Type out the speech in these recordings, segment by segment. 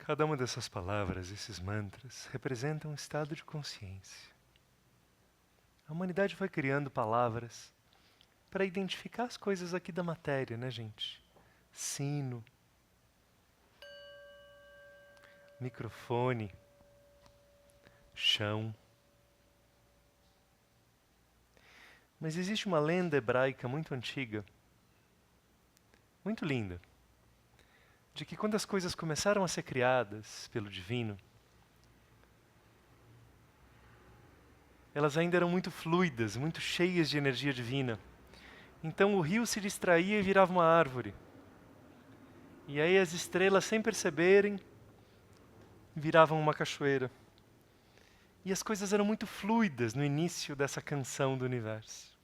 Cada uma dessas palavras, esses mantras, representa um estado de consciência. A humanidade foi criando palavras para identificar as coisas aqui da matéria, né, gente? Sino, microfone, chão. Mas existe uma lenda hebraica muito antiga, muito linda, de que quando as coisas começaram a ser criadas pelo divino, elas ainda eram muito fluidas, muito cheias de energia divina. Então o rio se distraía e virava uma árvore. E aí as estrelas, sem perceberem, viravam uma cachoeira. E as coisas eram muito fluidas no início dessa canção do universo.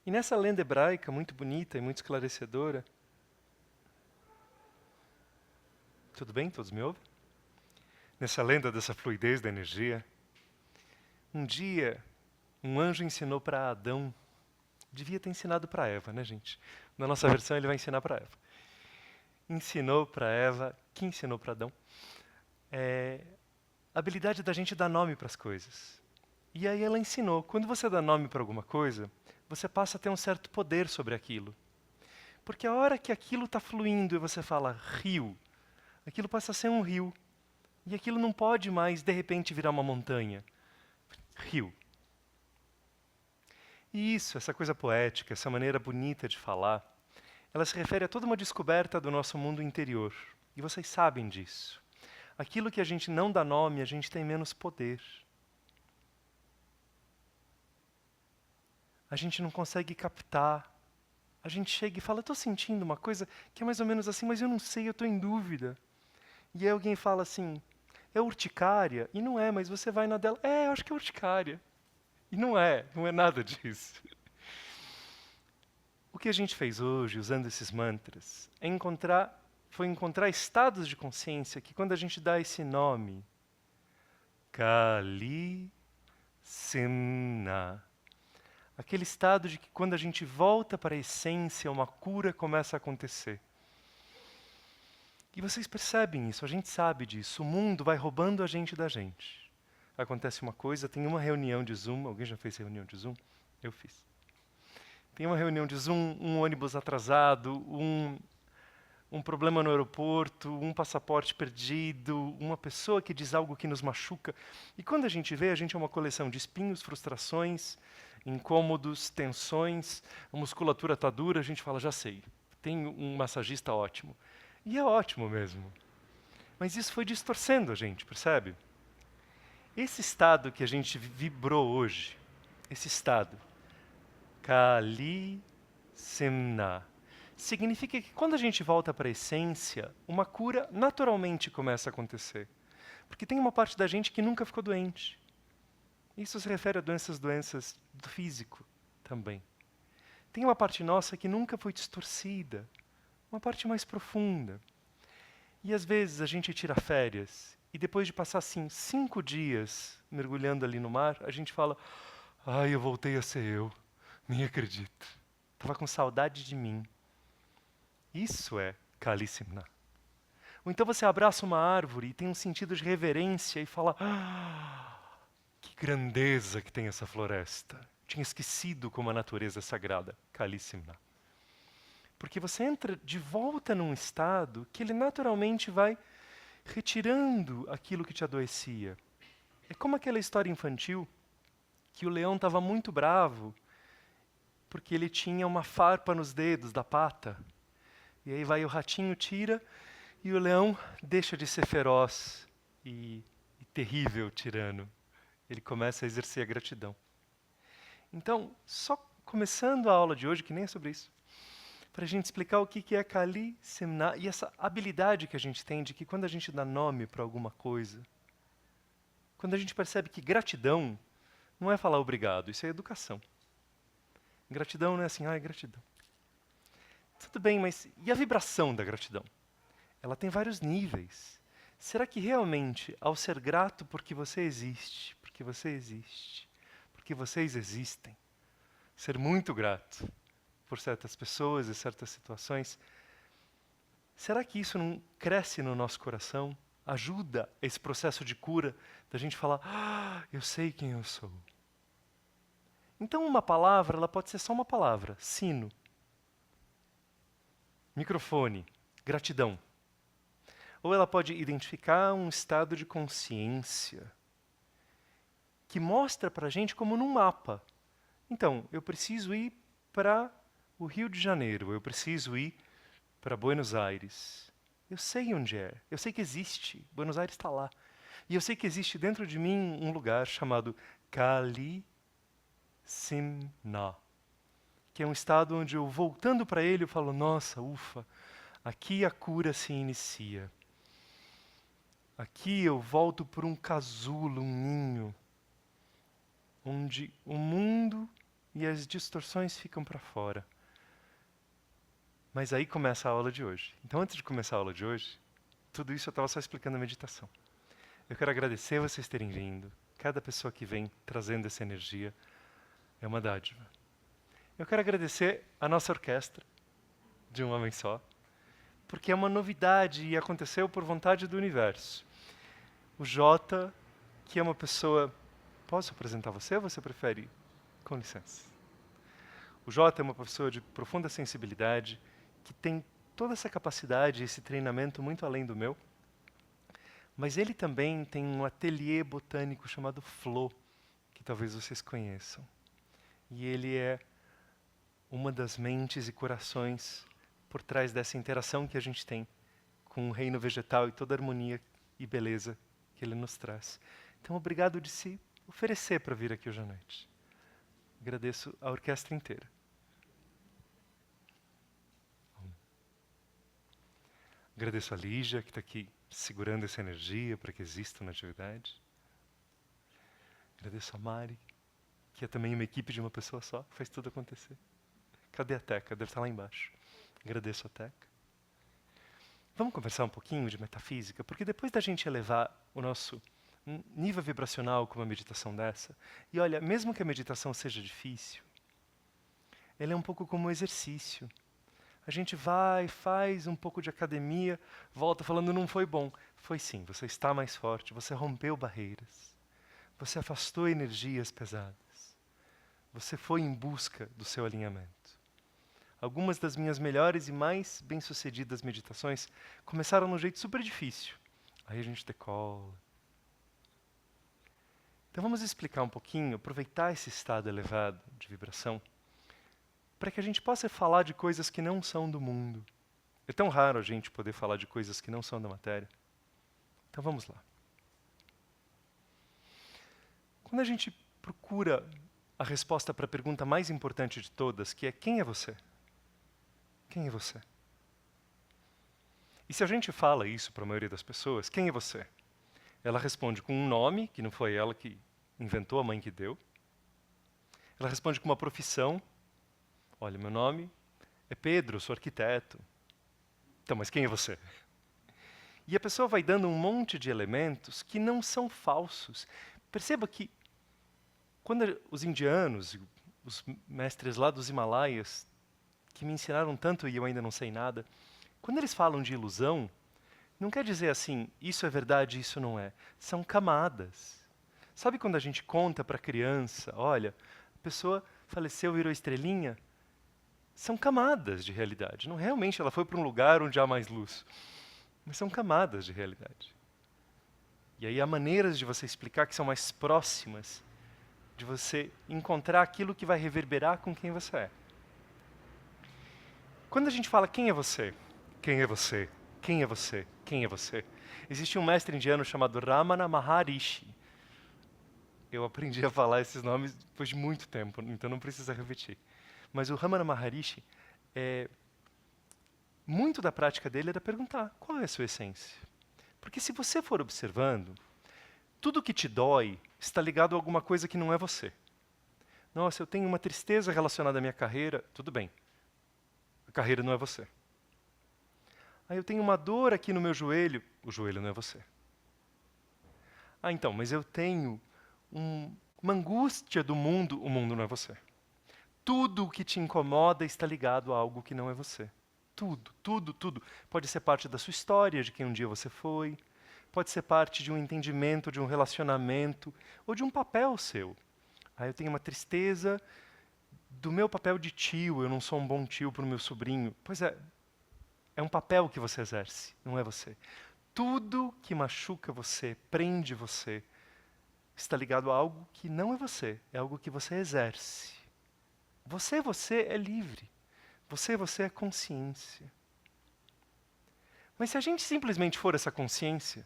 E nessa lenda hebraica, muito bonita e muito esclarecedora, tudo bem? Todos me ouvem? Nessa lenda dessa fluidez da energia, um dia um anjo ensinou para Adão, devia ter ensinado para Eva, né, gente? Na nossa versão ele vai ensinar para Eva. Ensinou para Eva, que ensinou para Adão, a habilidade da gente dar nome para as coisas. E aí ela ensinou, quando você dá nome para alguma coisa, você passa a ter um certo poder sobre aquilo. Porque a hora que aquilo está fluindo e você fala rio, aquilo passa a ser um rio. E aquilo não pode mais, de repente, virar uma montanha. Rio. E isso, essa coisa poética, essa maneira bonita de falar, ela se refere a toda uma descoberta do nosso mundo interior. E vocês sabem disso. Aquilo que a gente não dá nome, a gente tem menos poder. A gente não consegue captar. A gente chega e fala, estou sentindo uma coisa que é mais ou menos assim, mas eu não sei, eu estou em dúvida. E aí alguém fala assim, é urticária? E não é, mas você vai na dela, eu acho que é urticária. E não é nada disso. O que a gente fez hoje, usando esses mantras, foi encontrar estados de consciência que quando a gente dá esse nome, Kali Simna, aquele estado de que quando a gente volta para a essência, uma cura começa a acontecer. E vocês percebem isso, a gente sabe disso. O mundo vai roubando a gente da gente. Acontece uma coisa, tem uma reunião de Zoom. Alguém já fez reunião de Zoom? Eu fiz. Tem uma reunião de Zoom, um ônibus atrasado, um problema no aeroporto, um passaporte perdido, uma pessoa que diz algo que nos machuca. E quando a gente vê, a gente é uma coleção de espinhos, frustrações, incômodos, tensões, a musculatura está dura, a gente fala, já sei, tem um massagista ótimo. E é ótimo mesmo. Mas isso foi distorcendo a gente, percebe? Esse estado que a gente vibrou hoje, esse estado, Kali Simna, significa que quando a gente volta para a essência, uma cura naturalmente começa a acontecer. Porque tem uma parte da gente que nunca ficou doente. Isso se refere a doenças do físico também. Tem uma parte nossa que nunca foi distorcida, uma parte mais profunda. E às vezes a gente tira férias e depois de passar assim 5 dias mergulhando ali no mar, a gente fala: "Ai, eu voltei a ser eu. Nem acredito. Tava com saudade de mim." Isso é Kali Simna. Ou então você abraça uma árvore e tem um sentido de reverência e fala: "Ah, que grandeza que tem essa floresta. Tinha esquecido como a natureza é sagrada." Kali Simna. Porque você entra de volta num estado que ele naturalmente vai retirando aquilo que te adoecia. É como aquela história infantil que o leão estava muito bravo porque ele tinha uma farpa nos dedos da pata. E aí vai o ratinho, tira, e o leão deixa de ser feroz e terrível tirano. Ele começa a exercer a gratidão. Então, só começando a aula de hoje, que nem é sobre isso, para a gente explicar o que é Kali Simna e essa habilidade que a gente tem de que quando a gente dá nome para alguma coisa, quando a gente percebe que gratidão não é falar obrigado, isso é educação. Gratidão não é assim, gratidão. Tudo bem, mas e a vibração da gratidão? Ela tem vários níveis. Será que realmente, ao ser grato porque você existe, porque você existe, porque vocês existem, ser muito grato por certas pessoas e certas situações, será que isso não cresce no nosso coração? Ajuda esse processo de cura, da gente falar, eu sei quem eu sou. Então uma palavra, ela pode ser só uma palavra, sino, microfone, gratidão. Ou ela pode identificar um estado de consciência que mostra para a gente como num mapa. Então, eu preciso ir para o Rio de Janeiro, eu preciso ir para Buenos Aires. Eu sei onde é, eu sei que existe, Buenos Aires está lá. E eu sei que existe dentro de mim um lugar chamado Kali Simna, que é um estado onde eu, voltando para ele, eu falo, nossa, ufa, aqui a cura se inicia. Aqui eu volto por um casulo, um ninho, onde o mundo e as distorções ficam para fora. Mas aí começa a aula de hoje. Então, antes de começar a aula de hoje, tudo isso eu estava só explicando a meditação. Eu quero agradecer vocês terem vindo. Cada pessoa que vem trazendo essa energia é uma dádiva. Eu quero agradecer a nossa orquestra, de um homem só, porque é uma novidade e aconteceu por vontade do universo. O Jota, que é uma pessoa... Posso apresentar você ou você prefere? Com licença. O Jota é uma pessoa de profunda sensibilidade, que tem toda essa capacidade, esse treinamento muito além do meu, mas ele também tem um ateliê botânico chamado Flo, que talvez vocês conheçam. E ele é uma das mentes e corações por trás dessa interação que a gente tem com o reino vegetal e toda a harmonia e beleza que ele nos traz. Então, obrigado de se oferecer para vir aqui hoje à noite. Agradeço a orquestra inteira. Agradeço a Lígia, que está aqui segurando essa energia para que exista na atividade. Agradeço a Mari, que é também uma equipe de uma pessoa só, que faz tudo acontecer. Cadê a Teca? Deve estar lá embaixo. Agradeço a Teca. Vamos conversar um pouquinho de metafísica, porque depois da gente elevar o nosso nível vibracional com uma meditação dessa, e olha, mesmo que a meditação seja difícil, ela é um pouco como um exercício. A gente vai, faz um pouco de academia, volta falando, não foi bom. Foi sim, você está mais forte, você rompeu barreiras. Você afastou energias pesadas. Você foi em busca do seu alinhamento. Algumas das minhas melhores e mais bem-sucedidas meditações começaram num jeito super difícil. Aí a gente decola. Então vamos explicar um pouquinho, aproveitar esse estado elevado de vibração, para que a gente possa falar de coisas que não são do mundo. É tão raro a gente poder falar de coisas que não são da matéria. Então vamos lá. Quando a gente procura a resposta para a pergunta mais importante de todas, que é quem é você? Quem é você? E se a gente fala isso para a maioria das pessoas, quem é você? Ela responde com um nome, que não foi ela que inventou, a mãe que deu. Ela responde com uma profissão. Olha, meu nome é Pedro, eu sou arquiteto. Então, mas quem é você? E a pessoa vai dando um monte de elementos que não são falsos. Perceba que quando os indianos, os mestres lá dos Himalaias, que me ensinaram tanto e eu ainda não sei nada, quando eles falam de ilusão, não quer dizer assim, isso é verdade, isso não é. São camadas. Sabe quando a gente conta para a criança, olha, a pessoa faleceu, virou estrelinha? São camadas de realidade. Não realmente ela foi para um lugar onde há mais luz. Mas são camadas de realidade. E aí há maneiras de você explicar que são mais próximas de você encontrar aquilo que vai reverberar com quem você é. Quando a gente fala quem é você? Quem é você? Quem é você? Quem é você? Existe um mestre indiano chamado Ramana Maharishi. Eu aprendi a falar esses nomes depois de muito tempo, então não precisa repetir. Mas o Ramana Maharishi, muito da prática dele era perguntar, qual é a sua essência? Porque se você for observando, tudo que te dói está ligado a alguma coisa que não é você. Nossa, eu tenho uma tristeza relacionada à minha carreira, tudo bem. A carreira não é você. Ah, eu tenho uma dor aqui no meu joelho, o joelho não é você. Ah, então, mas eu tenho uma angústia do mundo, o mundo não é você. Tudo o que te incomoda está ligado a algo que não é você. Tudo, tudo, tudo. Pode ser parte da sua história, de quem um dia você foi. Pode ser parte de um entendimento, de um relacionamento, ou de um papel seu. Aí eu tenho uma tristeza do meu papel de tio, eu não sou um bom tio para o meu sobrinho. Pois é um papel que você exerce, não é você. Tudo que machuca você, prende você, está ligado a algo que não é você, é algo que você exerce. Você é livre. Você é consciência. Mas se a gente simplesmente for essa consciência,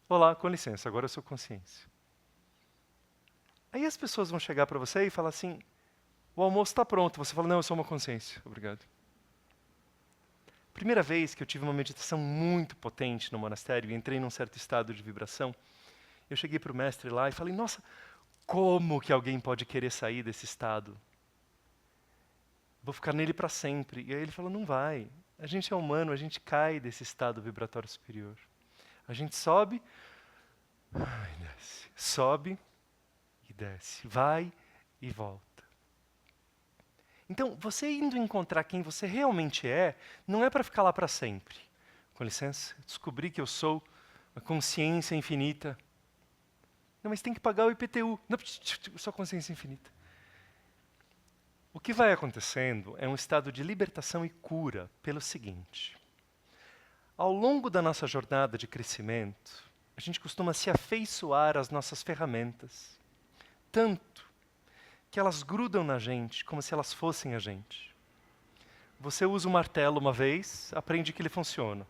olá, com licença, agora eu sou consciência. Aí as pessoas vão chegar para você e falar assim, o almoço está pronto. Você fala, não, eu sou uma consciência. Obrigado. Primeira vez que eu tive uma meditação muito potente no monastério, e entrei num certo estado de vibração, eu cheguei para o mestre lá e falei, nossa, como que alguém pode querer sair desse estado? Vou ficar nele para sempre. E aí ele falou, não vai. A gente é humano, a gente cai desse estado vibratório superior. A gente sobe, e desce. Sobe e desce. Vai e volta. Então, você indo encontrar quem você realmente é, não é para ficar lá para sempre. Com licença, descobri que eu sou a consciência infinita. Não, mas tem que pagar o IPTU. Não, só consciência infinita. O que vai acontecendo é um estado de libertação e cura pelo seguinte. Ao longo da nossa jornada de crescimento, a gente costuma se afeiçoar às nossas ferramentas. Tanto que elas grudam na gente como se elas fossem a gente. Você usa o martelo uma vez, aprende que ele funciona.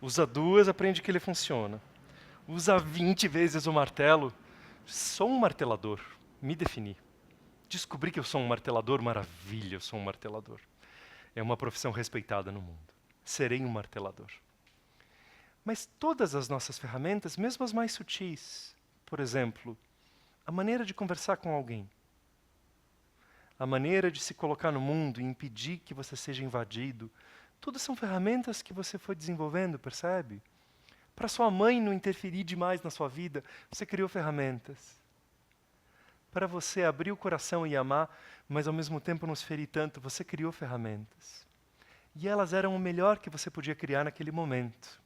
Usa duas, aprende que ele funciona. Usa 20 vezes o martelo. Sou um martelador. Me defini. Descobri que eu sou um martelador, maravilha, eu sou um martelador. É uma profissão respeitada no mundo. Serei um martelador. Mas todas as nossas ferramentas, mesmo as mais sutis, por exemplo, a maneira de conversar com alguém, a maneira de se colocar no mundo e impedir que você seja invadido, tudo são ferramentas que você foi desenvolvendo, percebe? Para sua mãe não interferir demais na sua vida, você criou ferramentas. Para você abrir o coração e amar, mas ao mesmo tempo não se ferir tanto, você criou ferramentas. E elas eram o melhor que você podia criar naquele momento.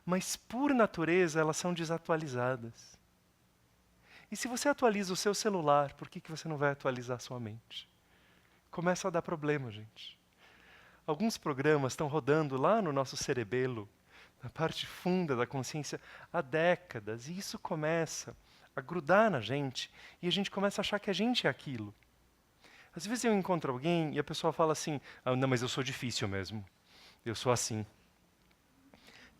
Mas por natureza elas são desatualizadas. E se você atualiza o seu celular, por que você não vai atualizar a sua mente? Começa a dar problema, gente. Alguns programas estão rodando lá no nosso cerebelo, na parte funda da consciência, há décadas, e isso começa a grudar na gente, e a gente começa a achar que a gente é aquilo. Às vezes eu encontro alguém e a pessoa fala assim, não, mas eu sou difícil mesmo, eu sou assim.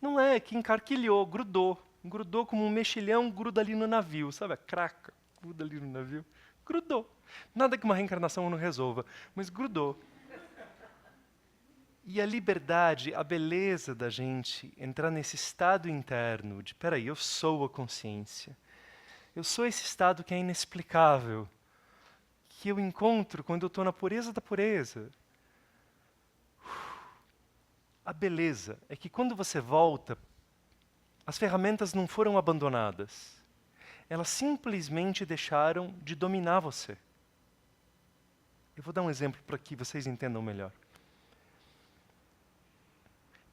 Não é, que encarquilhou, grudou como um mexilhão, gruda ali no navio, sabe a craca, gruda ali no navio, grudou. Nada que uma reencarnação não resolva, mas grudou. E a liberdade, a beleza da gente entrar nesse estado interno de, peraí, eu sou a consciência. Eu sou esse estado que é inexplicável, que eu encontro quando eu estou na pureza da pureza. A beleza é que quando você volta, as ferramentas não foram abandonadas. Elas simplesmente deixaram de dominar você. Eu vou dar um exemplo para que vocês entendam melhor.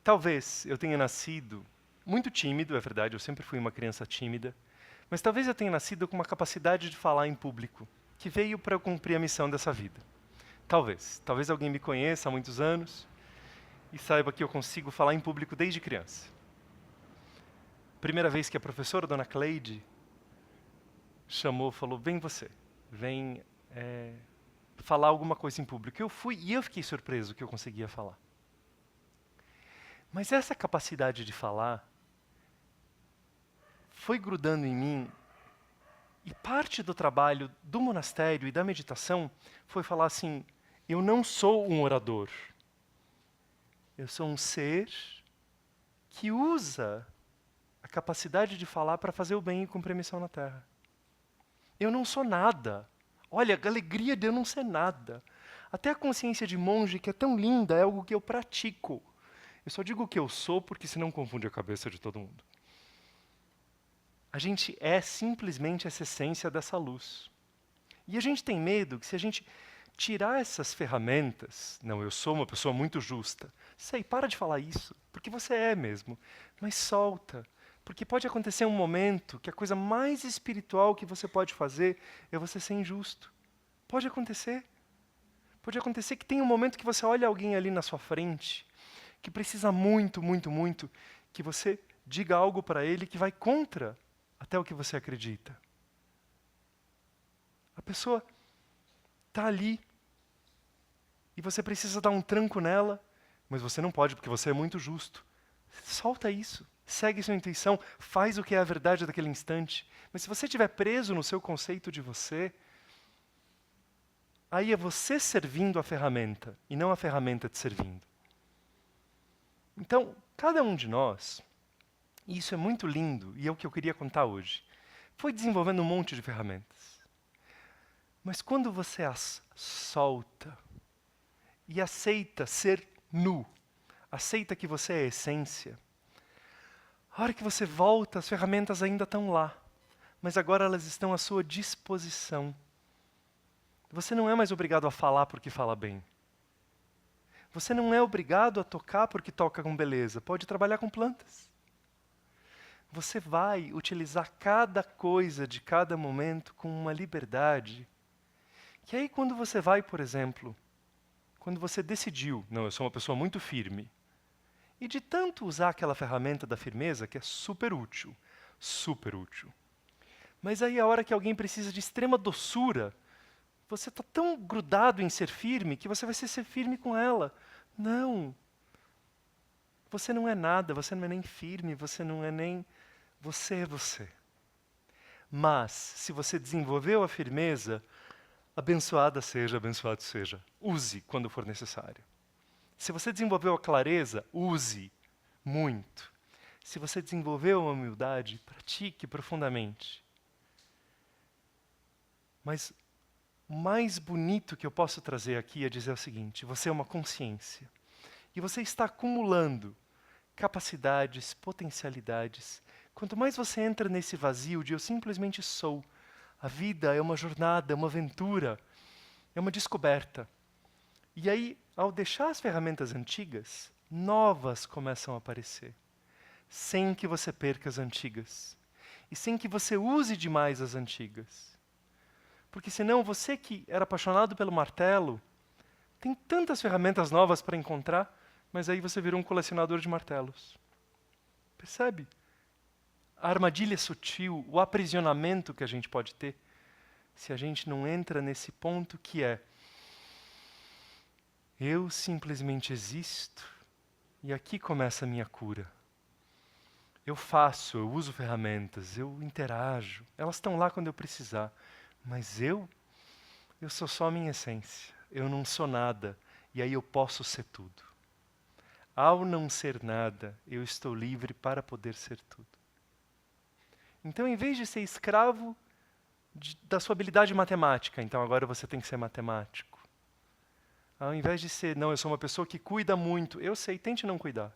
Talvez eu tenha nascido muito tímido, é verdade, eu sempre fui uma criança tímida, mas talvez eu tenha nascido com uma capacidade de falar em público, que veio para eu cumprir a missão dessa vida. Talvez. Talvez alguém me conheça há muitos anos e saiba que eu consigo falar em público desde criança. Primeira vez que a professora, Dona Cleide, chamou, falou, vem você, vem falar alguma coisa em público. Eu fui e eu fiquei surpreso que eu conseguia falar. Mas essa capacidade de falar foi grudando em mim, e parte do trabalho do monastério e da meditação foi falar assim, eu não sou um orador. Eu sou um ser que usa a capacidade de falar para fazer o bem e cumprir a missão na Terra. Eu não sou nada. Olha, a alegria de eu não ser nada. Até a consciência de monge, que é tão linda, é algo que eu pratico. Eu só digo o que eu sou, porque senão confunde a cabeça de todo mundo. A gente é simplesmente essa essência dessa luz. E a gente tem medo que se a gente tirar essas ferramentas. Não, eu sou uma pessoa muito justa. Sei, para de falar isso, porque você é mesmo. Mas solta, porque pode acontecer um momento que a coisa mais espiritual que você pode fazer é você ser injusto. Pode acontecer. Pode acontecer que tem um momento que você olha alguém ali na sua frente, que precisa muito, muito, muito, que você diga algo para ele que vai contra até o que você acredita. A pessoa está ali e você precisa dar um tranco nela, mas você não pode porque você é muito justo. Solta isso, segue sua intuição, faz o que é a verdade daquele instante. Mas se você estiver preso no seu conceito de você, aí é você servindo a ferramenta e não a ferramenta te servindo. Então, cada um de nós, e isso é muito lindo e é o que eu queria contar hoje, foi desenvolvendo um monte de ferramentas. Mas quando você as solta e aceita ser nu, aceita que você é a essência, a hora que você volta, as ferramentas ainda estão lá, mas agora elas estão à sua disposição. Você não é mais obrigado a falar porque fala bem. Você não é obrigado a tocar porque toca com beleza. Pode trabalhar com plantas. Você vai utilizar cada coisa de cada momento com uma liberdade. Que aí quando você vai, por exemplo, quando você decidiu, não, eu sou uma pessoa muito firme, e de tanto usar aquela ferramenta da firmeza, que é super útil, mas aí a hora que alguém precisa de extrema doçura, você está tão grudado em ser firme que você vai ser firme com ela. Não. Você não é nada, você não é nem firme, você não é nem... Você é você. Mas, se você desenvolveu a firmeza, abençoado seja. Use quando for necessário. Se você desenvolveu a clareza, use muito. Se você desenvolveu a humildade, pratique profundamente. Mas o mais bonito que eu posso trazer aqui é dizer o seguinte: você é uma consciência. E você está acumulando capacidades, potencialidades. Quanto mais você entra nesse vazio de eu simplesmente sou, a vida é uma jornada, é uma aventura, é uma descoberta. E aí, ao deixar as ferramentas antigas, novas começam a aparecer, sem que você perca as antigas. E sem que você use demais as antigas. Porque senão você que era apaixonado pelo martelo, tem tantas ferramentas novas para encontrar, mas aí você virou um colecionador de martelos. Percebe? A armadilha sutil, o aprisionamento que a gente pode ter, se a gente não entra nesse ponto que é: eu simplesmente existo e aqui começa a minha cura. Eu faço, eu uso ferramentas, eu interajo, elas estão lá quando eu precisar, mas eu sou só a minha essência, eu não sou nada, e aí eu posso ser tudo. Ao não ser nada, eu estou livre para poder ser tudo. Então, em vez de ser escravo da sua habilidade matemática, então agora você tem que ser matemático. Ao invés de ser, não, eu sou uma pessoa que cuida muito, eu sei, tente não cuidar.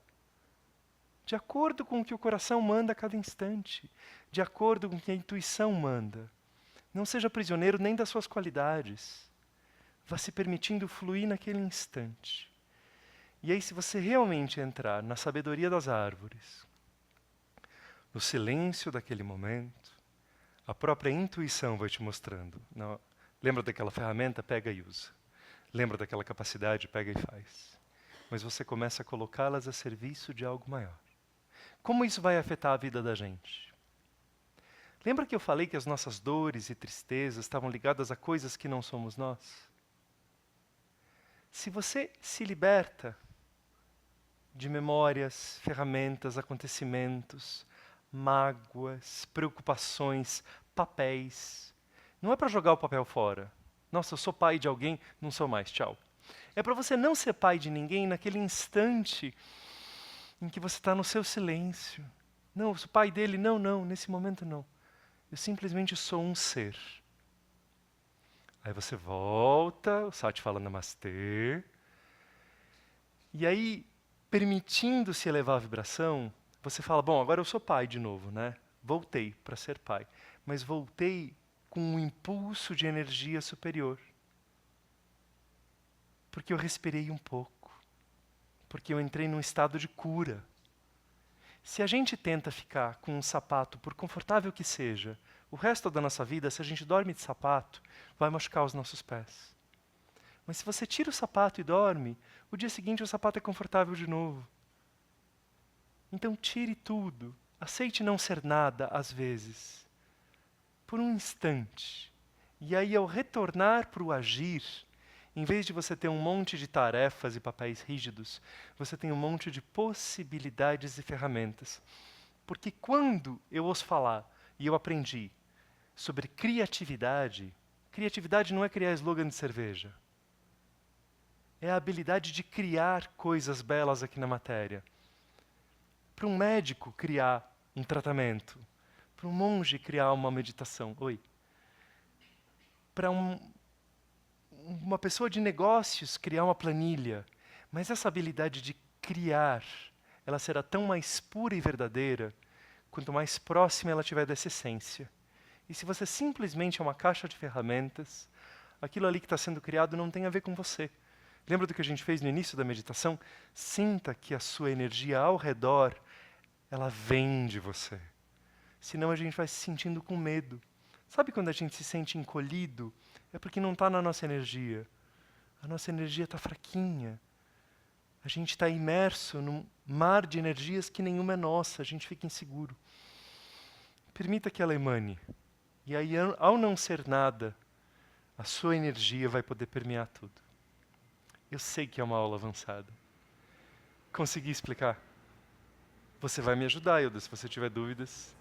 De acordo com o que o coração manda a cada instante, de acordo com o que a intuição manda. Não seja prisioneiro nem das suas qualidades. Vá se permitindo fluir naquele instante. E aí, se você realmente entrar na sabedoria das árvores, no silêncio daquele momento, a própria intuição vai te mostrando. Não, lembra daquela ferramenta? Pega e usa. Lembra daquela capacidade? Pega e faz. Mas você começa a colocá-las a serviço de algo maior. Como isso vai afetar a vida da gente? Lembra que eu falei que as nossas dores e tristezas estavam ligadas a coisas que não somos nós? Se você se liberta de memórias, ferramentas, acontecimentos, mágoas, preocupações, papéis, não é para jogar o papel fora. Nossa, eu sou pai de alguém, não sou mais, tchau. É para você não ser pai de ninguém naquele instante em que você está no seu silêncio. Não, eu sou pai dele, não, nesse momento não. Eu simplesmente sou um ser. Aí você volta, o Sati fala namastê. E aí, permitindo-se elevar a vibração, você fala, bom, agora eu sou pai de novo, né? Voltei para ser pai. Mas voltei com um impulso de energia superior. Porque eu respirei um pouco. Porque eu entrei num estado de cura. Se a gente tenta ficar com um sapato, por confortável que seja, o resto da nossa vida, se a gente dorme de sapato, vai machucar os nossos pés. Mas se você tira o sapato e dorme, o dia seguinte o sapato é confortável de novo. Então tire tudo. Aceite não ser nada às vezes. Por um instante. E aí, ao retornar para o agir, em vez de você ter um monte de tarefas e papéis rígidos, você tem um monte de possibilidades e ferramentas. Porque quando eu ouço falar, e eu aprendi, sobre criatividade, criatividade não é criar slogan de cerveja. É a habilidade de criar coisas belas aqui na matéria. Para um médico criar um tratamento, para um monge criar uma meditação, para uma pessoa de negócios criar uma planilha. Mas essa habilidade de criar, ela será tão mais pura e verdadeira quanto mais próxima ela estiver dessa essência. E se você simplesmente é uma caixa de ferramentas, aquilo ali que está sendo criado não tem a ver com você. Lembra do que a gente fez no início da meditação? Sinta que a sua energia ao redor, ela vem de você. Senão a gente vai se sentindo com medo. Sabe quando a gente se sente encolhido? É porque não está na nossa energia. A nossa energia está fraquinha. A gente está imerso num mar de energias que nenhuma é nossa. A gente fica inseguro. Permita que ela emane. E aí, ao não ser nada, a sua energia vai poder permear tudo. Eu sei que é uma aula avançada. Consegui explicar? Você vai me ajudar, Hilda, se você tiver dúvidas.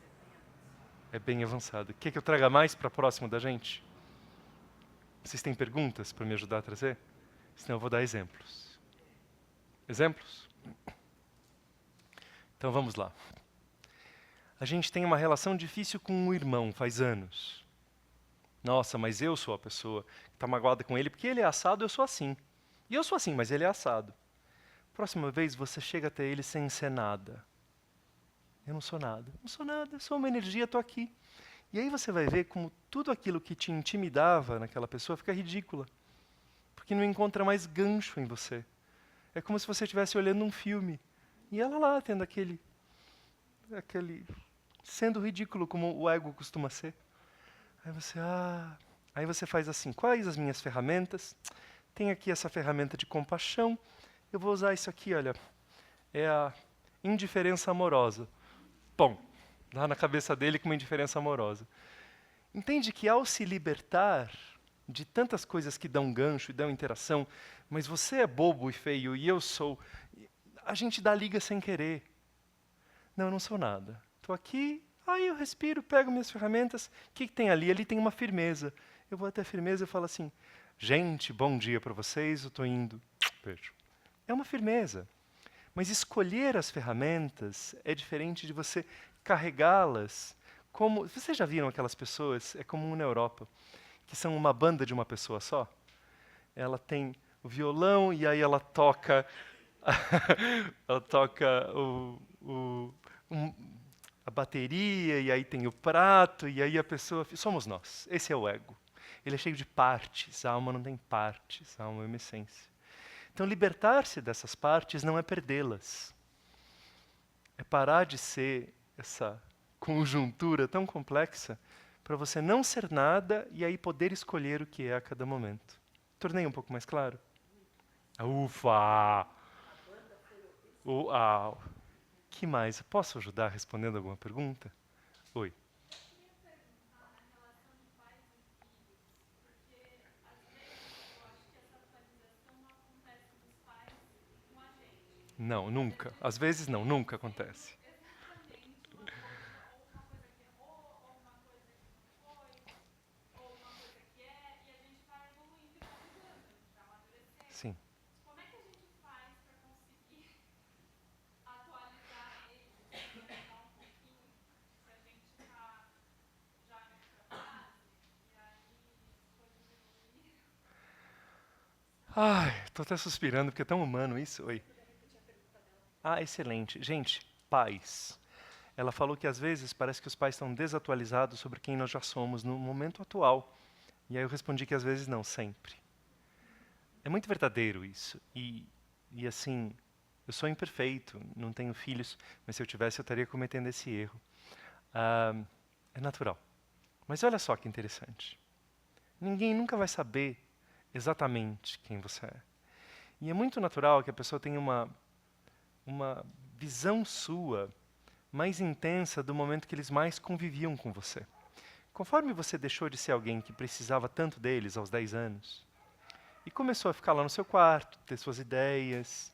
É bem avançado. Quer que eu traga mais para próximo da gente? Vocês têm perguntas para me ajudar a trazer? Senão eu vou dar exemplos. Exemplos? Então vamos lá. A gente tem uma relação difícil com um irmão faz anos. Nossa, mas eu sou a pessoa que está magoada com ele porque ele é assado, eu sou assim. E eu sou assim, mas ele é assado. Próxima vez você chega até ele sem ser nada. Eu não sou nada. Não sou nada, sou uma energia, estou aqui. E aí você vai ver como tudo aquilo que te intimidava naquela pessoa fica ridícula. Porque não encontra mais gancho em você. É como se você estivesse olhando um filme. E ela lá, tendo aquele sendo ridículo como o ego costuma ser. Aí você faz assim, quais as minhas ferramentas? Tem aqui essa ferramenta de compaixão. Eu vou usar isso aqui, olha. É a indiferença amorosa. Bom, lá na cabeça dele com uma indiferença amorosa. Entende que ao se libertar de tantas coisas que dão gancho e dão interação, mas você é bobo e feio e eu sou, a gente dá liga sem querer. Não, eu não sou nada. Estou aqui, aí eu respiro, pego minhas ferramentas. O que tem ali? Ali tem uma firmeza. Eu vou até a firmeza e falo assim, gente, bom dia para vocês, eu estou indo. Beijo. É uma firmeza. Mas escolher as ferramentas é diferente de você carregá-las como... Vocês já viram aquelas pessoas, é comum na Europa, que são uma banda de uma pessoa só? Ela tem o violão e aí ela toca... ela toca a bateria e aí tem o prato e aí a pessoa... Somos nós. Esse é o ego. Ele é cheio de partes. A alma não tem partes. A alma é uma essência. Então, libertar-se dessas partes não é perdê-las. É parar de ser essa conjuntura tão complexa para você não ser nada e aí poder escolher o que é a cada momento. Tornei um pouco mais claro? Ufa! Uau! Que mais? Posso ajudar respondendo alguma pergunta? Oi. Não, nunca. Às vezes não, nunca acontece. Sim. Ai, estou até suspirando porque é tão humano isso. Oi. Ah, excelente. Gente, pais. Ela falou que às vezes parece que os pais estão desatualizados sobre quem nós já somos no momento atual. E aí eu respondi que às vezes não, sempre. É muito verdadeiro isso. E assim, eu sou imperfeito, não tenho filhos, mas se eu tivesse eu estaria cometendo esse erro. Ah, é natural. Mas olha só que interessante. Ninguém nunca vai saber exatamente quem você é. E é muito natural que a pessoa tenha uma visão sua mais intensa do momento que eles mais conviviam com você. Conforme você deixou de ser alguém que precisava tanto deles aos 10 anos, e começou a ficar lá no seu quarto, ter suas ideias,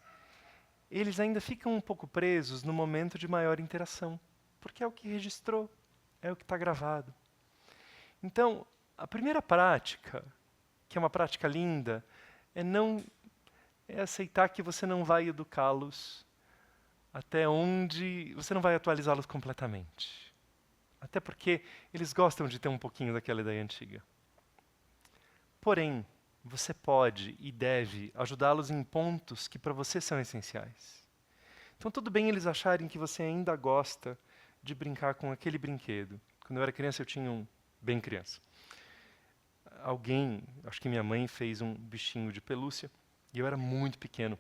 eles ainda ficam um pouco presos no momento de maior interação, porque é o que registrou, é o que está gravado. Então, a primeira prática, que é uma prática linda, é aceitar que você não vai educá-los até onde você não vai atualizá-los completamente. Até porque eles gostam de ter um pouquinho daquela ideia antiga. Porém, você pode e deve ajudá-los em pontos que para você são essenciais. Então, tudo bem eles acharem que você ainda gosta de brincar com aquele brinquedo. Quando eu era criança, eu tinha um. Bem criança. Alguém, acho que minha mãe, fez um bichinho de pelúcia e eu era muito pequeno.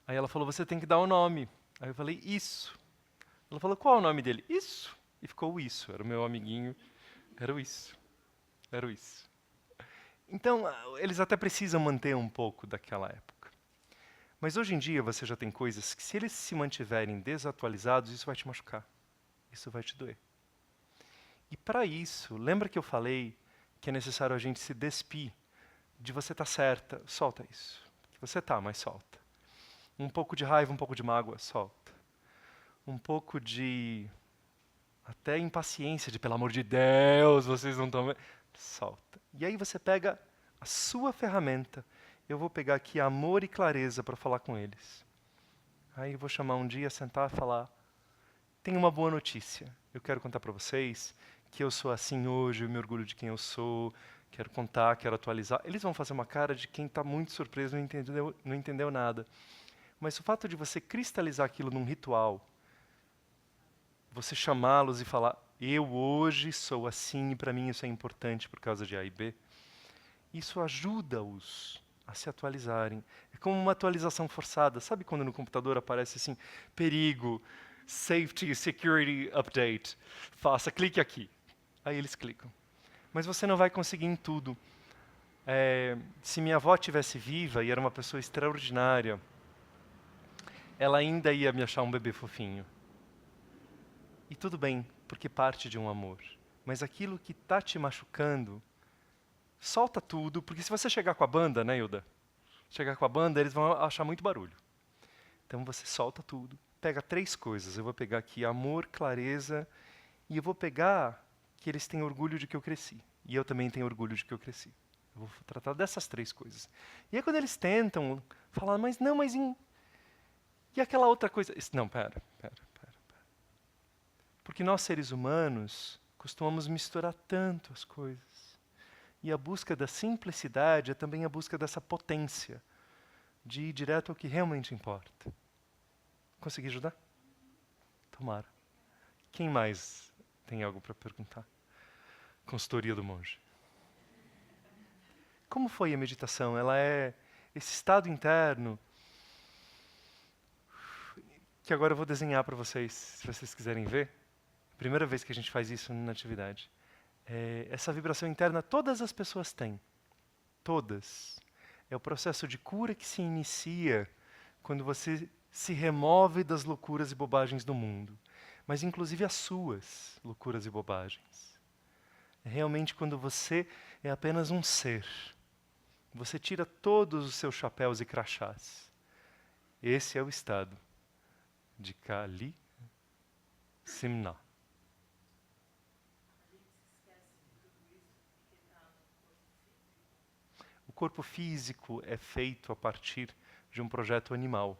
Aí ela falou: você tem que dar o nome. Aí eu falei: isso. Ela falou: qual é o nome dele? Isso. E ficou o isso. Era o meu amiguinho. Era o isso. Era o isso. Então, eles até precisam manter um pouco daquela época. Mas hoje em dia você já tem coisas que, se eles se mantiverem desatualizados, isso vai te machucar. Isso vai te doer. E para isso, lembra que eu falei que é necessário a gente se despir de você estar certa? Solta isso. Que você tá, mas solta. Um pouco de raiva, um pouco de mágoa, solta. Um pouco de até impaciência de, pelo amor de Deus, vocês não estão... Solta. E aí você pega a sua ferramenta. Eu vou pegar aqui amor e clareza para falar com eles. Aí eu vou chamar um dia, sentar e falar: tenho uma boa notícia. Eu quero contar para vocês que eu sou assim hoje, eu me orgulho de quem eu sou, quero contar, quero atualizar. Eles vão fazer uma cara de quem está muito surpreso, não entendeu nada. Mas o fato de você cristalizar aquilo num ritual, você chamá-los e falar: eu hoje sou assim e para mim isso é importante por causa de A e B, isso ajuda-os a se atualizarem. É como uma atualização forçada. Sabe quando no computador aparece assim: perigo, safety, security update, faça, clique aqui. Aí eles clicam. Mas você não vai conseguir em tudo. Se minha avó tivesse viva e era uma pessoa extraordinária, ela ainda ia me achar um bebê fofinho. E tudo bem, porque parte de um amor. Mas aquilo que está te machucando, solta tudo, porque se você chegar com a banda, né, Hilda? Chegar com a banda, eles vão achar muito barulho. Então você solta tudo, pega 3 coisas. Eu vou pegar aqui amor, clareza, e eu vou pegar que eles têm orgulho de que eu cresci. E eu também tenho orgulho de que eu cresci. Eu vou tratar dessas 3 coisas. E aí quando eles tentam falar: mas não, mas e aquela outra coisa? Não, pera. Porque nós, seres humanos, costumamos misturar tanto as coisas. E a busca da simplicidade é também a busca dessa potência, de ir direto ao que realmente importa. Consegui ajudar? Tomara. Quem mais tem algo para perguntar? Consultoria do monge. Como foi a meditação? Ela é esse estado interno que agora eu vou desenhar para vocês, se vocês quiserem ver. Primeira vez que a gente faz isso na atividade. Essa vibração interna todas as pessoas têm. Todas. É o processo de cura que se inicia quando você se remove das loucuras e bobagens do mundo. Mas inclusive as suas loucuras e bobagens. É realmente quando você é apenas um ser. Você tira todos os seus chapéus e crachás. Esse é o estado de Kali Simna. O corpo físico é feito a partir de um projeto animal.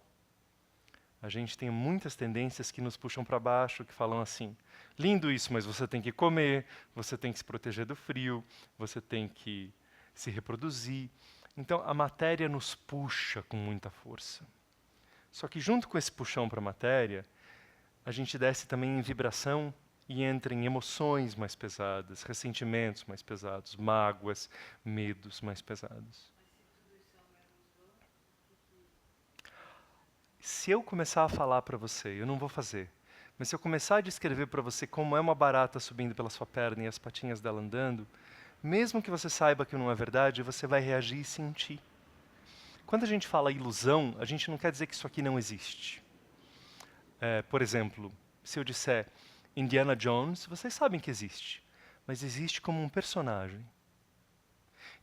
A gente tem muitas tendências que nos puxam para baixo, que falam assim: lindo isso, mas você tem que comer, você tem que se proteger do frio, você tem que se reproduzir. Então a matéria nos puxa com muita força. Só que junto com esse puxão para a matéria, a gente desce também em vibração e entra em emoções mais pesadas, ressentimentos mais pesados, mágoas, medos mais pesados. se eu começar a falar para você, eu não vou fazer, mas se eu começar a descrever para você como é uma barata subindo pela sua perna e as patinhas dela andando, mesmo que você saiba que não é verdade, você vai reagir e sentir. Quando a gente fala ilusão, a gente não quer dizer que isso aqui não existe. Por exemplo, se eu disser Indiana Jones, vocês sabem que existe, mas existe como um personagem.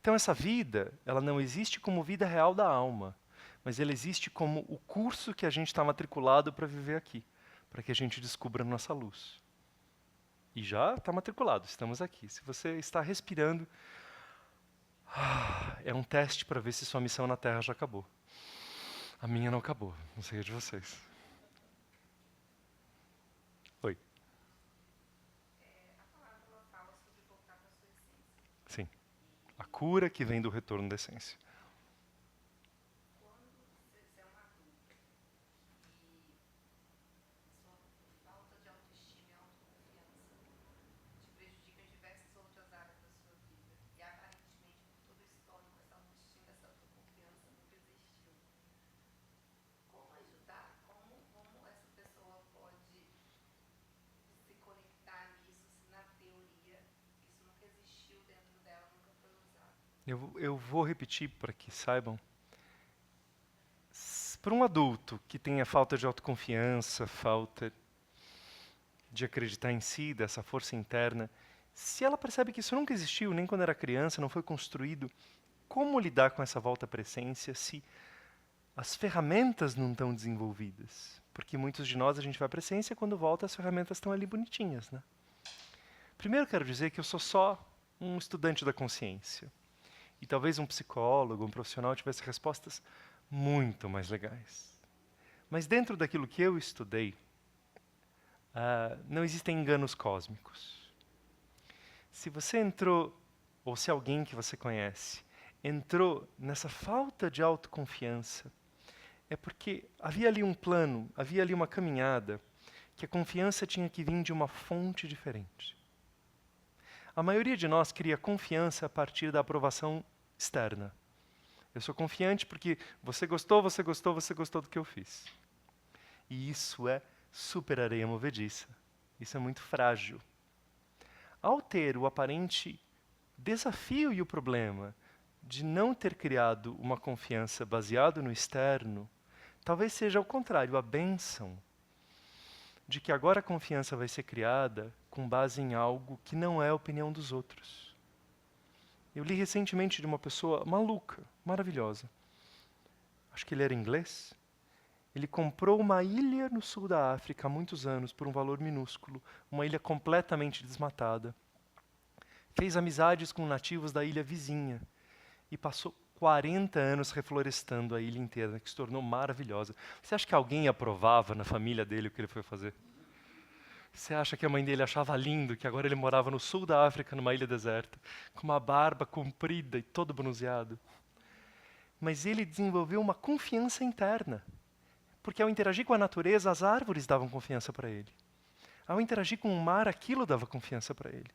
Então essa vida, ela não existe como vida real da alma, mas ela existe como o curso que a gente está matriculado para viver aqui, para que a gente descubra a nossa luz. E já está matriculado, estamos aqui. Se você está respirando, é um teste para ver se sua missão na Terra já acabou. A minha não acabou, não sei a de vocês. Oi. A palavra ela fala sobre voltar para a sua essência. Sim. A cura que vem do retorno da essência. Quando você é um adulto e sua falta de autoestima e autoconfiança te prejudica em diversas outras áreas da sua vida e aparentemente por todo o histórico essa autoestima, essa autoconfiança nunca existiu. Como ajudar? Como essa pessoa pode se conectar nisso se na teoria isso nunca existiu dentro dela, nunca foi usado? Eu vou repetir para que saibam. Para um adulto que tenha falta de autoconfiança, falta de acreditar em si, dessa força interna, se ela percebe que isso nunca existiu, nem quando era criança, não foi construído, como lidar com essa volta para a essência se as ferramentas não estão desenvolvidas? Porque muitos de nós, a gente vai para a essência e quando volta as ferramentas estão ali bonitinhas, né? Primeiro quero dizer que eu sou só um estudante da consciência. E talvez um psicólogo, um profissional tivesse respostas muito mais legais. Mas dentro daquilo que eu estudei, não existem enganos cósmicos. Se você entrou, ou se alguém que você conhece, entrou nessa falta de autoconfiança, é porque havia ali um plano, havia ali uma caminhada, que a confiança tinha que vir de uma fonte diferente. A maioria de nós cria confiança a partir da aprovação externa. Eu sou confiante porque você gostou, você gostou, você gostou do que eu fiz. E isso é super areia movediça. Isso é muito frágil. Ao ter o aparente desafio e o problema de não ter criado uma confiança baseada no externo, talvez seja ao contrário, a bênção de que agora a confiança vai ser criada com base em algo que não é a opinião dos outros. Eu li recentemente de uma pessoa maluca, maravilhosa. Acho que ele era inglês. Ele comprou uma ilha no sul da África há muitos anos por um valor minúsculo, uma ilha completamente desmatada. Fez amizades com nativos da ilha vizinha e passou 40 anos reflorestando a ilha inteira, que se tornou maravilhosa. Você acha que alguém aprovava na família dele o que ele foi fazer? Você acha que a mãe dele achava lindo que agora ele morava no sul da África, numa ilha deserta, com uma barba comprida e todo bronzeado? Mas ele desenvolveu uma confiança interna. Porque ao interagir com a natureza, as árvores davam confiança para ele. Ao interagir com o mar, aquilo dava confiança para ele.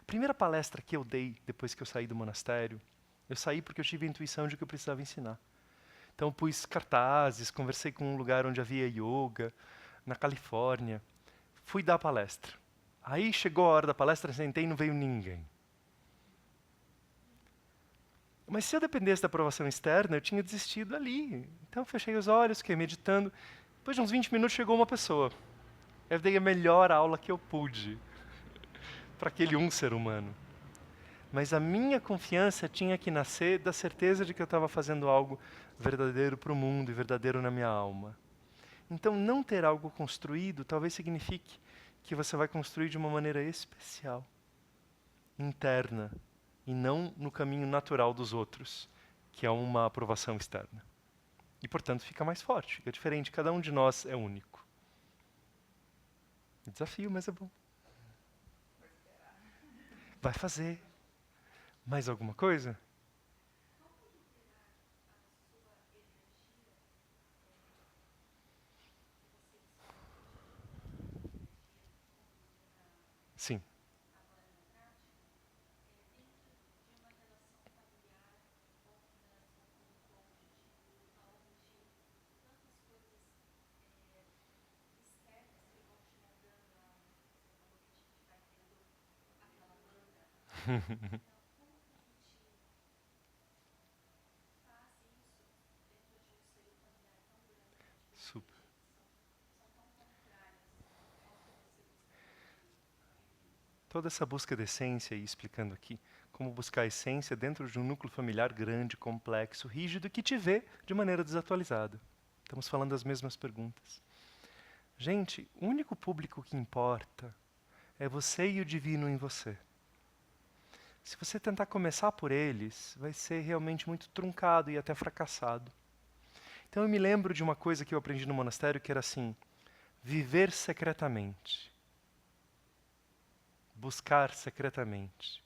A primeira palestra que eu dei depois que eu saí do monastério, eu saí porque eu tive a intuição de que eu precisava ensinar. Então eu pus cartazes, conversei com um lugar onde havia yoga, na Califórnia. Fui dar a palestra. Aí chegou a hora da palestra, sentei e não veio ninguém. Mas se eu dependesse da aprovação externa, eu tinha desistido ali. Então eu fechei os olhos, fiquei meditando. Depois de uns 20 minutos chegou uma pessoa. Eu dei a melhor aula que eu pude para aquele um ser humano. Mas a minha confiança tinha que nascer da certeza de que eu estava fazendo algo verdadeiro para o mundo e verdadeiro na minha alma. Então, não ter algo construído talvez signifique que você vai construir de uma maneira especial, interna, e não no caminho natural dos outros, que é uma aprovação externa. E, portanto, fica mais forte, fica diferente. Cada um de nós é único. Desafio, mas é bom. Vai fazer. Mais alguma coisa? Sim. Super. Toda essa busca de essência, e explicando aqui, como buscar a essência dentro de um núcleo familiar grande, complexo, rígido, que te vê de maneira desatualizada. Estamos falando das mesmas perguntas. Gente, o único público que importa é você e o divino em você. Se você tentar começar por eles, vai ser realmente muito truncado e até fracassado. Então eu me lembro de uma coisa que eu aprendi no monastério que era assim: viver secretamente, buscar secretamente,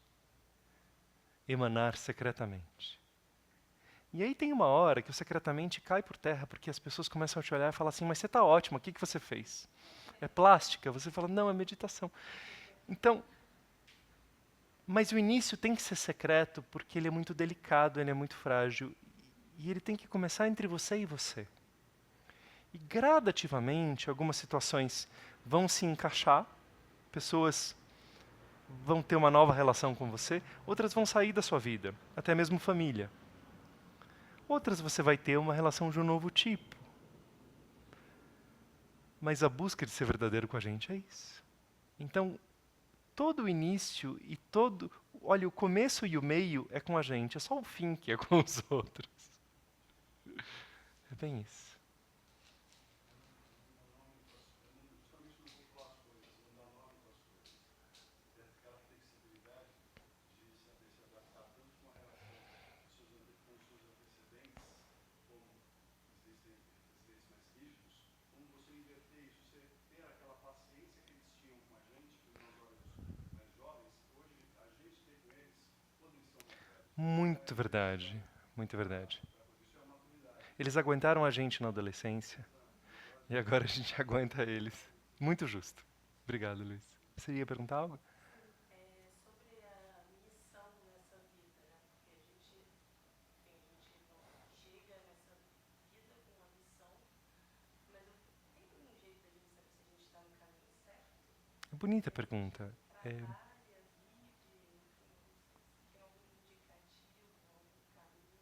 emanar secretamente. E aí tem uma hora que o secretamente cai por terra porque as pessoas começam a te olhar e falar assim: mas você está ótimo, o que que você fez? É plástica? Você fala: não, é meditação. Então, mas o início tem que ser secreto porque ele é muito delicado, ele é muito frágil. E ele tem que começar entre você e você. E gradativamente, algumas situações vão se encaixar, pessoas vão ter uma nova relação com você, outras vão sair da sua vida, até mesmo família. Outras você vai ter uma relação de um novo tipo. Mas a busca de ser verdadeiro com a gente é isso. Então, todo o início e todo. Olha, o começo e o meio é com a gente, é só o fim que é com os outros. É bem isso. Muito verdade, muito verdade. Eles aguentaram a gente na adolescência e agora a gente aguenta eles. Muito justo. Obrigado, Luiz. Você ia perguntar algo? Sobre a missão nessa vida, né? Porque a gente, enfim, a gente não chega nessa vida com uma missão, mas tem algum jeito da gente saber se a gente está no caminho certo? Bonita pergunta. É, Trabalha, vive, enfim, tem algum indicativo, algum caminho?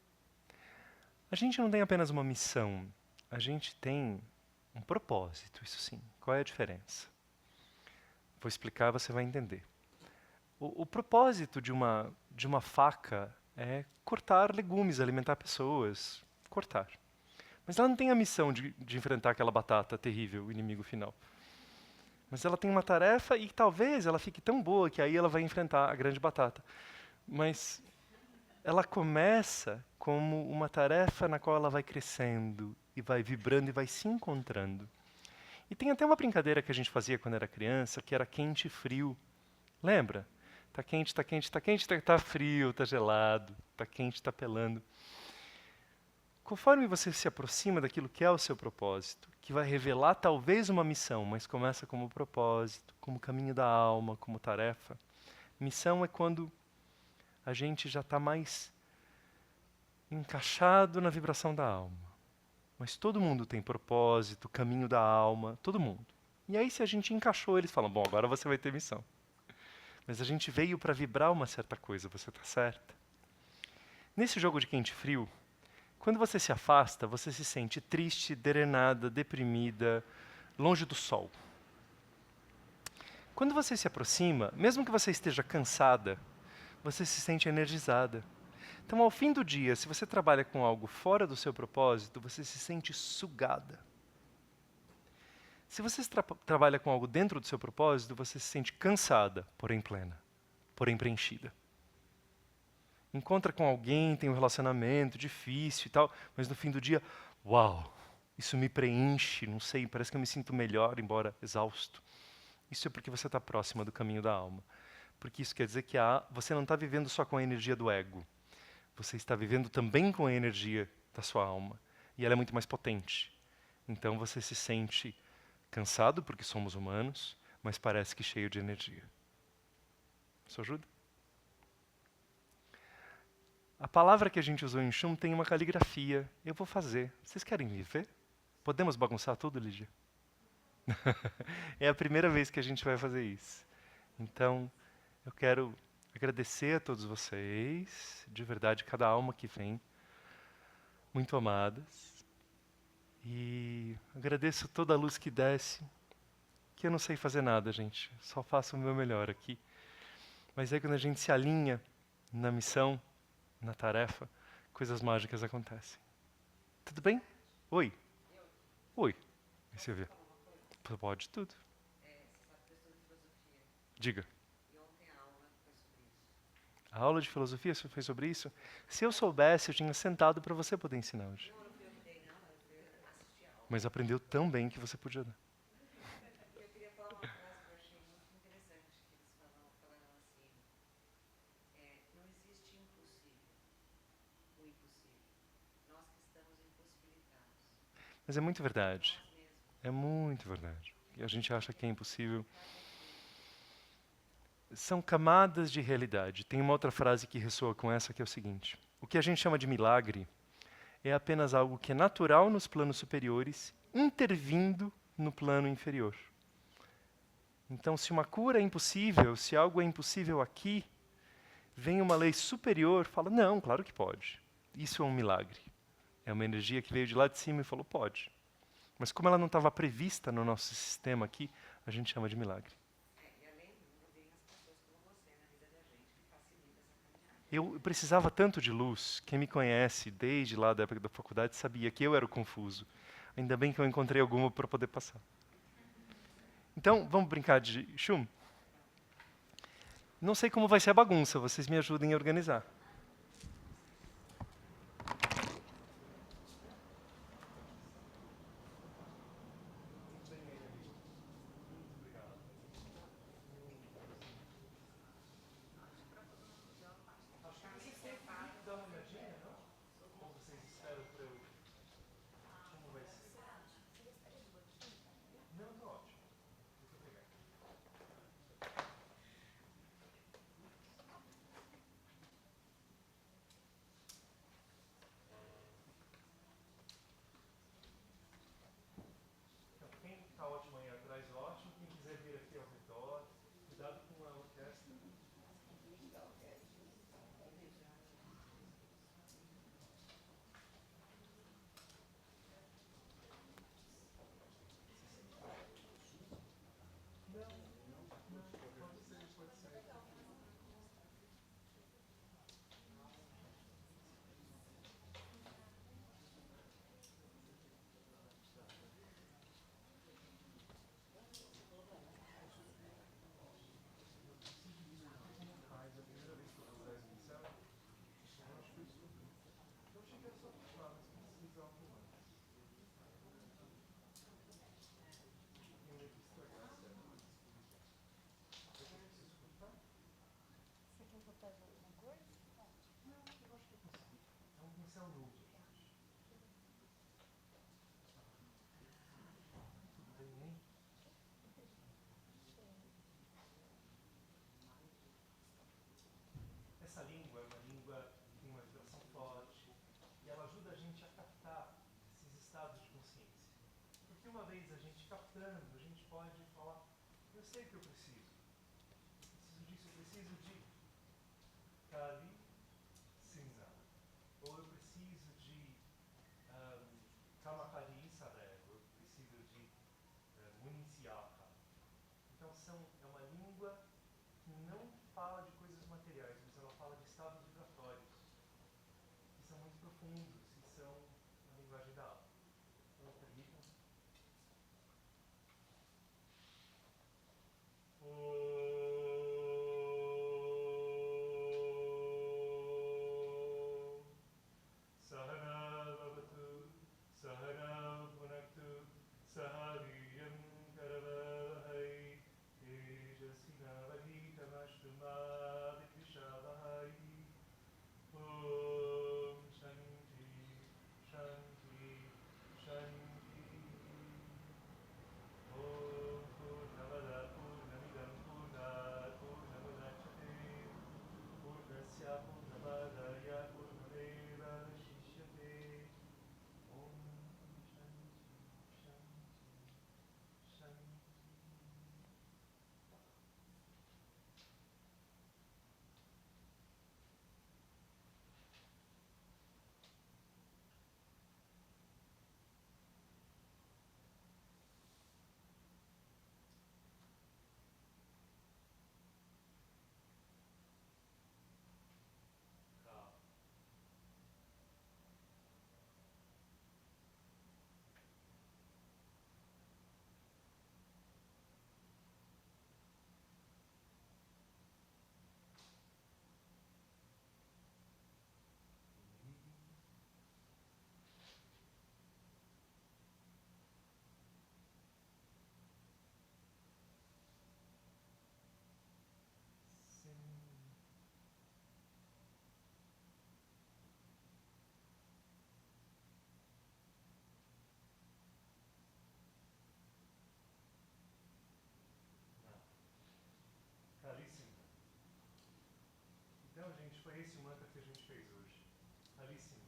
a gente não tem apenas uma missão, a gente tem um propósito, isso sim. Qual é a diferença? Vou explicar, você vai entender. O propósito de uma faca é cortar legumes, alimentar pessoas, cortar. Mas ela não tem a missão de enfrentar aquela batata terrível, o inimigo final. Mas ela tem uma tarefa e talvez ela fique tão boa que aí ela vai enfrentar a grande batata. Mas ela começa como uma tarefa na qual ela vai crescendo e vai vibrando e vai se encontrando. E tem até uma brincadeira que a gente fazia quando era criança, que era quente e frio. Lembra? Tá quente, tá quente, tá quente, tá frio, tá gelado, tá quente, tá pelando. Conforme você se aproxima daquilo que é o seu propósito, que vai revelar talvez uma missão, mas começa como propósito, como caminho da alma, como tarefa. Missão é quando a gente já está mais encaixado na vibração da alma. Mas todo mundo tem propósito, caminho da alma, todo mundo. E aí, se a gente encaixou, eles falam: bom, agora você vai ter missão. Mas a gente veio para vibrar uma certa coisa, você está certa. Nesse jogo de quente e frio, quando você se afasta, você se sente triste, drenada, deprimida, longe do sol. Quando você se aproxima, mesmo que você esteja cansada, você se sente energizada. Então, ao fim do dia, se você trabalha com algo fora do seu propósito, você se sente sugada. Se você trabalha com algo dentro do seu propósito, você se sente cansada, porém plena, porém preenchida. Encontra com alguém, tem um relacionamento difícil e tal, mas no fim do dia, uau, isso me preenche, não sei, parece que eu me sinto melhor, embora exausto. Isso é porque você está próxima do caminho da alma. Porque isso quer dizer que você não está vivendo só com a energia do ego. Você está vivendo também com a energia da sua alma. E ela é muito mais potente. Então você se sente cansado, porque somos humanos, mas parece que cheio de energia. Isso ajuda? A palavra que a gente usou em Shum tem uma caligrafia. Eu vou fazer. Vocês querem me ver? Podemos bagunçar tudo, Lígia? É a primeira vez que a gente vai fazer isso. Então, eu quero agradecer a todos vocês, de verdade, cada alma que vem, muito amadas. E agradeço toda a luz que desce, que eu não sei fazer nada, gente, só faço o meu melhor aqui. Mas aí quando a gente se alinha na missão, na tarefa, coisas mágicas acontecem. Tudo bem? Oi. Oi. E Silvia? Pode tudo. Diga. A aula de filosofia foi sobre isso? Se eu soubesse, eu tinha sentado para você poder ensinar hoje. Mas aprendeu tão bem que você podia dar. Eu queria falar uma frase que eu achei muito interessante, que eles falaram assim, não existe impossível, o impossível. Nós que estamos impossibilitados. Mas é muito verdade. Nós mesmos. É muito verdade. E a gente acha que é impossível. São camadas de realidade. Tem uma outra frase que ressoa com essa, que é o seguinte: o que a gente chama de milagre é apenas algo que é natural nos planos superiores, intervindo no plano inferior. Então, se uma cura é impossível, se algo é impossível aqui, vem uma lei superior e fala: não, claro que pode. Isso é um milagre. É uma energia que veio de lá de cima e falou: pode. Mas como ela não estava prevista no nosso sistema aqui, a gente chama de milagre. E além do mundo, vem as pessoas como você na vida da gente, que facilita essa caminhada. Eu precisava tanto de luz. Quem me conhece desde lá da época da faculdade sabia que eu era o confuso. Ainda bem que eu encontrei alguma para poder passar. Então, vamos brincar de chum? Não sei como vai ser a bagunça, vocês me ajudem a organizar. Quem está ótimo aí atrás, ótimo. Quem quiser vir aqui ao redor, cuidado com a orquestra. Essa língua é uma língua que tem uma vibração forte e ela ajuda a gente a captar esses estados de consciência. Porque uma vez a gente captando, a gente pode falar: eu sei o que eu preciso. Preciso disso, eu preciso de Kali Cinza. Ou eu preciso de Kamakari Saber. Ou eu preciso de Municiaka. Então é uma língua que não fala de coisas materiais, mas ela fala de estados vibratórios, que são muito profundos e são a linguagem da alma. Então, permitam. Sahana Bhavatu, Sahana Punaktu, Sahaviyam Karavahai, Tejasvinavadhitamashtu Vidvishavahai. Om Shanti foi esse o mantra que a gente fez hoje. Belíssimo.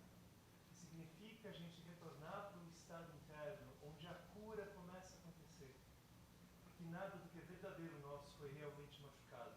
Que significa a gente retornar para um estado interno onde a cura começa a acontecer. Porque nada do que é verdadeiro nosso foi realmente machucado.